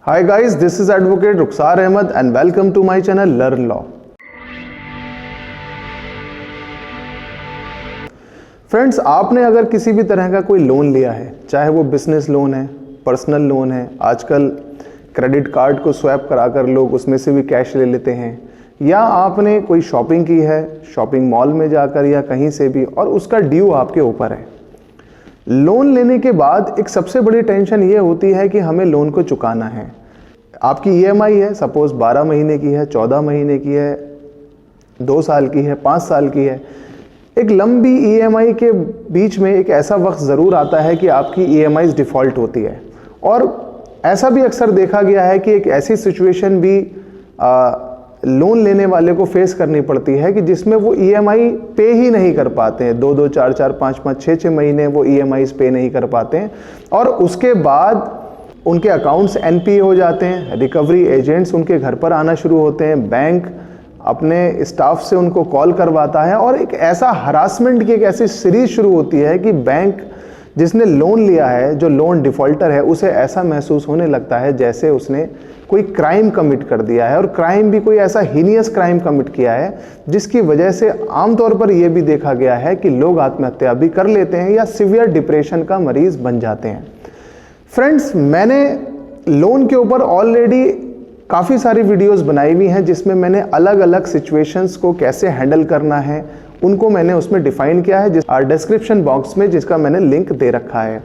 Hi guys, this is Advocate Rukhsar Ahmed and welcome to my channel Learn Law. Friends, आपने अगर किसी भी तरह का कोई लोन लिया है, चाहे वो बिजनेस लोन है, पर्सनल लोन है, आजकल क्रेडिट कार्ड को स्वैप कराकर लोग उसमें से भी कैश ले लेते हैं, या आपने कोई शॉपिंग की है शॉपिंग मॉल में जाकर या कहीं से भी और उसका ड्यू आपके ऊपर है। लोन लेने के बाद एक सबसे बड़ी टेंशन ये होती है कि हमें लोन को चुकाना है। आपकी ईएमआई है, सपोज 12 महीने की है, 14 महीने की है, 2 साल की है, 5 साल की है। एक लंबी ईएमआई के बीच में एक ऐसा वक्त ज़रूर आता है कि आपकी ईएमआई डिफ़ॉल्ट होती है, और ऐसा भी अक्सर देखा गया है कि एक ऐसी सिचुएशन भी लोन लेने वाले को फेस करनी पड़ती है कि जिसमें वो ईएमआई पे ही नहीं कर पाते हैं। 2-2, 4-4, 5-5, 6-6 महीने वो ईएमआई पे नहीं कर पाते हैं, और उसके बाद उनके अकाउंट्स एनपीए हो जाते हैं। रिकवरी एजेंट्स उनके घर पर आना शुरू होते हैं, बैंक अपने स्टाफ से उनको कॉल करवाता है, और एक ऐसा हरासमेंट की एक ऐसी सीरीज शुरू होती है कि बैंक जिसने लोन लिया है, जो लोन डिफ़ॉल्टर है, उसे ऐसा महसूस होने लगता है जैसे उसने कोई क्राइम कमिट कर दिया है, और क्राइम भी कोई ऐसा हीनियस क्राइम कमिट किया है जिसकी वजह से आमतौर पर यह भी देखा गया है कि लोग आत्महत्या भी कर लेते हैं या सिवियर डिप्रेशन का मरीज बन जाते हैं। फ्रेंड्स, मैंने लोन के ऊपर ऑलरेडी काफ़ी सारी वीडियोस बनाई हुई हैं जिसमें मैंने अलग अलग सिचुएशंस को कैसे हैंडल करना है उनको मैंने उसमें डिफाइन किया है, डिस्क्रिप्शन बॉक्स में जिसका मैंने लिंक दे रखा है।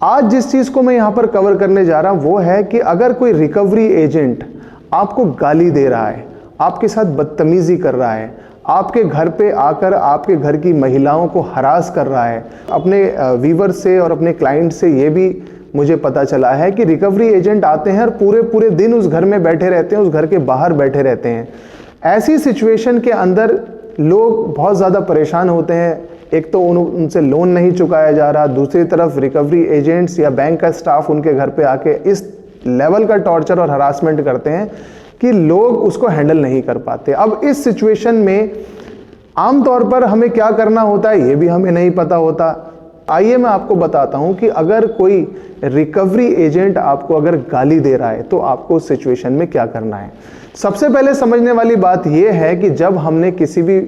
आज जिस चीज़ को मैं यहाँ पर कवर करने जा रहा हूँ वो है कि अगर कोई रिकवरी एजेंट आपको गाली दे रहा है, आपके साथ बदतमीज़ी कर रहा है, आपके घर पे आकर आपके घर की महिलाओं को हरास कर रहा है। अपने व्यूवर से और अपने क्लाइंट से ये भी मुझे पता चला है कि रिकवरी एजेंट आते हैं और पूरे पूरे दिन उस घर में बैठे रहते हैं, उस घर के बाहर बैठे रहते हैं। ऐसी सिचुएशन के अंदर लोग बहुत ज़्यादा परेशान होते हैं। एक तो उनसे लोन नहीं चुकाया जा रहा, दूसरी तरफ रिकवरी एजेंट्स या बैंक का स्टाफ उनके घर पे आके इस लेवल का टॉर्चर और हरासमेंट करते हैं कि लोग उसको हैंडल नहीं कर पाते। अब इस सिचुएशन में आमतौर पर हमें क्या करना होता है ये भी हमें नहीं पता होता। आइए मैं आपको बताता हूं कि अगर कोई रिकवरी एजेंट आपको अगर गाली दे रहा है तो आपको उस सिचुएशन में क्या करना है। सबसे पहले समझने वाली बात यह है कि जब हमने किसी भी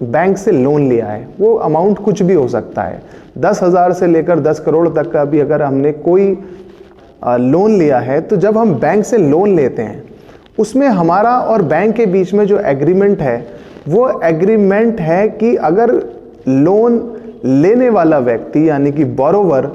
बैंक से लोन लिया है, वो अमाउंट कुछ भी हो सकता है, 10,000 से लेकर 10 करोड़ तक का भी अगर हमने कोई लोन लिया है, तो जब हम बैंक से लोन लेते हैं उसमें हमारा और बैंक के बीच में जो एग्रीमेंट है वो एग्रीमेंट है कि अगर लोन लेने वाला व्यक्ति यानी कि बोरोवर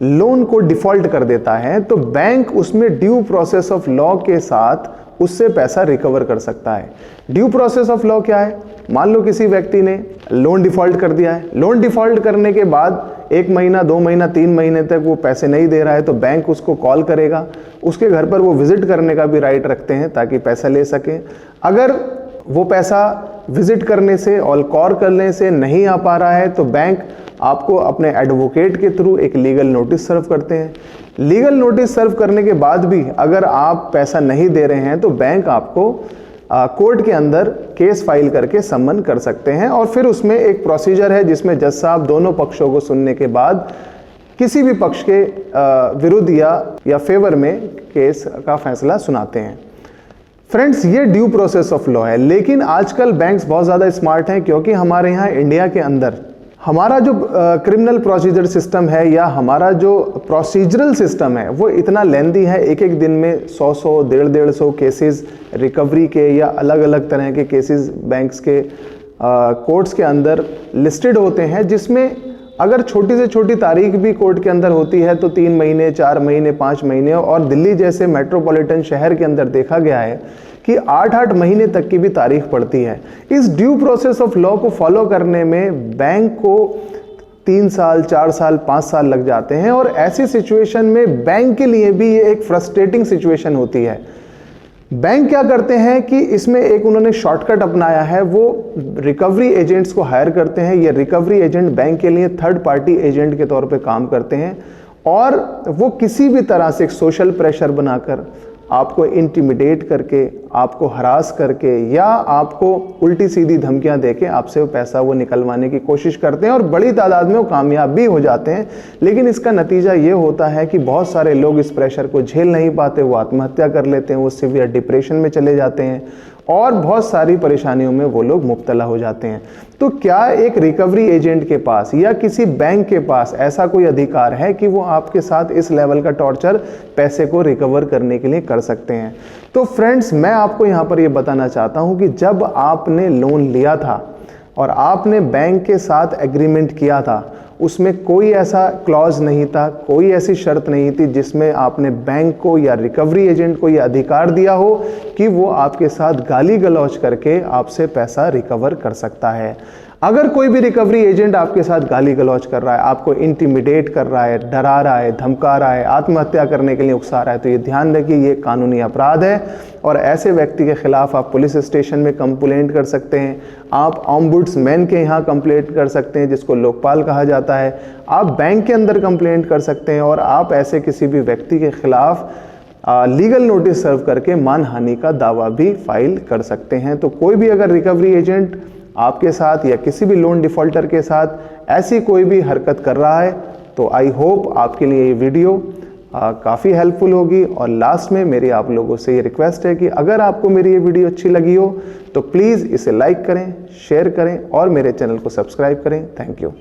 लोन को डिफॉल्ट कर देता है तो बैंक उसमें ड्यू प्रोसेस ऑफ लॉ के साथ उससे पैसा रिकवर कर सकता है। ड्यू प्रोसेस ऑफ लॉ क्या है? मान लो किसी व्यक्ति ने लोन डिफॉल्ट कर दिया है, लोन डिफॉल्ट करने के बाद 1 महीना, 2 महीना, 3 महीने तक वो पैसे नहीं दे रहा है तो बैंक उसको कॉल करेगा, उसके घर पर वो विजिट करने का भी राइट रखते हैं ताकि पैसा ले सकें। अगर वो पैसा विजिट करने से और कॉल करने से नहीं आ पा रहा है तो बैंक आपको अपने एडवोकेट के थ्रू एक लीगल नोटिस सर्व करते हैं। लीगल नोटिस सर्व करने के बाद भी अगर आप पैसा नहीं दे रहे हैं तो बैंक आपको कोर्ट के अंदर केस फाइल करके सम्मन कर सकते हैं, और फिर उसमें एक प्रोसीजर है जिसमें जज साहब दोनों पक्षों को सुनने के बाद किसी भी पक्ष के विरुद्ध या फेवर में केस का फैसला सुनाते हैं। फ्रेंड्स, ये ड्यू प्रोसेस ऑफ लॉ है, लेकिन आजकल बैंक्स बहुत ज़्यादा स्मार्ट हैं क्योंकि हमारे यहाँ इंडिया के अंदर हमारा जो क्रिमिनल प्रोसीजर सिस्टम है या हमारा जो प्रोसीजरल सिस्टम है वो इतना लेंदी है। एक एक दिन में 100-100, 150-150 केसेस रिकवरी के या अलग अलग तरह के केसेस बैंक्स के कोर्ट्स के अंदर लिस्टेड होते हैं, जिसमें अगर छोटी से छोटी तारीख भी कोर्ट के अंदर होती है तो 3 महीने, 4 महीने, 5 महीने, और दिल्ली जैसे मेट्रोपॉलिटन शहर के अंदर देखा गया है कि 8-8 महीने तक की भी तारीख पड़ती है। इस ड्यू प्रोसेस ऑफ लॉ को फॉलो करने में बैंक को 3 साल, 4 साल, 5 साल लग जाते हैं, और ऐसी सिचुएशन में बैंक के लिए भी ये एक फ्रस्ट्रेटिंग सिचुएशन होती है। बैंक क्या करते हैं कि इसमें एक उन्होंने शॉर्टकट अपनाया है, वो रिकवरी एजेंट्स को हायर करते हैं। ये रिकवरी एजेंट बैंक के लिए थर्ड पार्टी एजेंट के तौर पे काम करते हैं, और वो किसी भी तरह से एक सोशल प्रेशर बनाकर आपको इंटिमिडेट करके, आपको हरास करके या आपको उल्टी सीधी धमकियां देके आपसे वो पैसा वो निकलवाने की कोशिश करते हैं और बड़ी तादाद में वो कामयाब भी हो जाते हैं। लेकिन इसका नतीजा ये होता है कि बहुत सारे लोग इस प्रेशर को झेल नहीं पाते, वो आत्महत्या कर लेते हैं, वो सीवियर डिप्रेशन में चले जाते हैं और बहुत सारी परेशानियों में वो लोग मुब्तला हो जाते हैं। तो क्या एक रिकवरी एजेंट के पास या किसी बैंक के पास ऐसा कोई अधिकार है कि वो आपके साथ इस लेवल का टॉर्चर पैसे को रिकवर करने के लिए कर सकते हैं? तो फ्रेंड्स, मैं आपको यहाँ पर ये बताना चाहता हूँ कि जब आपने लोन लिया था और आपने बैंक के साथ एग्रीमेंट किया था, उसमें कोई ऐसा क्लॉज नहीं था, कोई ऐसी शर्त नहीं थी जिसमें आपने बैंक को या रिकवरी एजेंट को यह अधिकार दिया हो कि वो आपके साथ गाली गलौज करके आपसे पैसा रिकवर कर सकता है। अगर कोई भी रिकवरी एजेंट आपके साथ गाली गलौज कर रहा है, आपको इंटिमिडेट कर रहा है, डरा रहा है, धमका रहा है, आत्महत्या करने के लिए उकसा रहा है, तो ये ध्यान रखिए ये कानूनी अपराध है और ऐसे व्यक्ति के खिलाफ आप पुलिस स्टेशन में कंप्लेंट कर सकते हैं, आप ऑम्बुड्समैन के यहाँ कंप्लेंट कर सकते हैं जिसको लोकपाल कहा जाता है, आप बैंक के अंदर कंप्लेंट कर सकते हैं और आप ऐसे किसी भी व्यक्ति के खिलाफ लीगल नोटिस सर्व करके मानहानि का दावा भी फाइल कर सकते हैं। तो कोई भी अगर रिकवरी एजेंट आपके साथ या किसी भी लोन डिफॉल्टर के साथ ऐसी कोई भी हरकत कर रहा है तो आई होप आपके लिए ये वीडियो काफ़ी हेल्पफुल होगी। और लास्ट में मेरी आप लोगों से ये रिक्वेस्ट है कि अगर आपको मेरी ये वीडियो अच्छी लगी हो तो प्लीज़ इसे लाइक करें, शेयर करें और मेरे चैनल को सब्सक्राइब करें। Thank you.